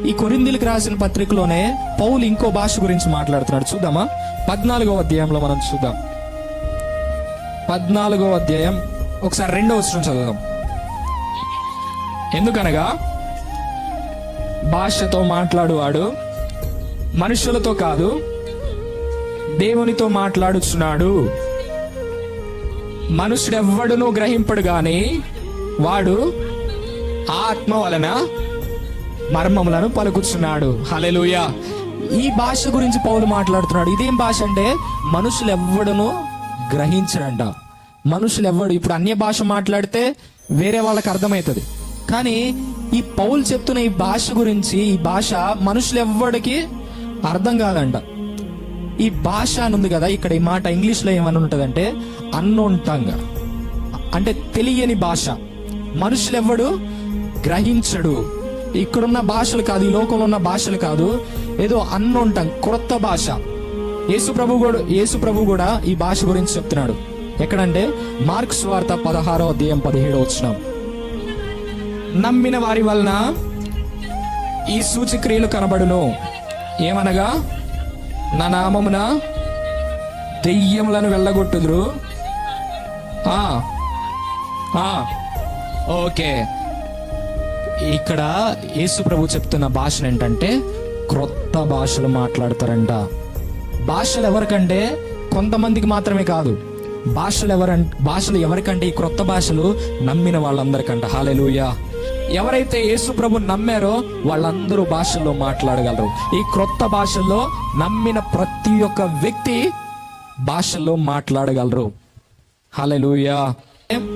ఈ కొరింథీయులకు రాసిన పత్రికలోనే పౌలు ఇంకో భాష గురించి మాట్లాడుతున్నాడు. చూద్దామా? 14వ అధ్యాయంలో మనం చూద్దాం. 14వ అధ్యాయం ఒకసారి 2వ వచనం చదువుదాం. ఎందుకనగా భాషతో మాట్లాడువాడు మనుషులతో కాదు, దేవునితో మాట్లాడుచున్నాడు. మనుషుడెవ్వడును గ్రహింపడు గాని వాడు ఆత్మ వలన మర్మములను పలుకుచున్నాడు. హల్లెలూయా. ఈ భాష గురించి పౌలు మాట్లాడుతున్నాడు. ఇదేం భాష అంటే మనుషులెవ్వడును గ్రహించడంట. మనుషులెవ్వడు ఇప్పుడు అన్య భాష మాట్లాడితే వేరే వాళ్ళకి అర్థమవుతుంది, కానీ ఈ పౌలు చెప్తున్న ఈ భాష గురించి, ఈ భాష మనుషులెవ్వడికి అర్థం కాదంట. ఈ భాష అని ఉంది కదా, ఇక్కడ ఈ మాట ఇంగ్లీష్ లో ఏమని ఉంటదంటే అన్నోన్ టంగ్, అంటే తెలియని భాష. మనుషులెవ్వడు గ్రహించడు. ఇక్కడున్న భాషలు కాదు, ఈ లోకంలో ఉన్న భాషలు కాదు, ఏదో అన్నోన్ టంగ్, క్రొత్త భాష. యేసు ప్రభు కూడా ఈ భాష గురించి చెప్తున్నాడు. ఎక్కడంటే మార్కు సువార్త 16వ అధ్యాయం 17వ వచనం. నమ్మిన వారి వలన ఈ సూచక్రియలు కనబడును. ఏమనగా నా నామమున దెయ్యములను వెళ్ళగొట్టుదురు. ఓకే, ఇక్కడ యేసు ప్రభు చెప్తున్న భాష ఏంటంటే క్రొత్త భాషలు మాట్లాడతారంట. భాషలు ఎవరికంటే కొంతమందికి మాత్రమే కాదు. భాషలు ఎవరికంటే ఈ క్రొత్త భాషలు నమ్మిన వాళ్ళందరికంట. హల్లెలూయా. ఎవరైతే యేసు ప్రభు నమ్మారో వాళ్ళందరూ భాషల్లో మాట్లాడగలరు. ఈ క్రొత్త భాషల్లో నమ్మిన ప్రతి ఒక్క వ్యక్తి భాషల్లో మాట్లాడగలరు. హల్లెలూయా.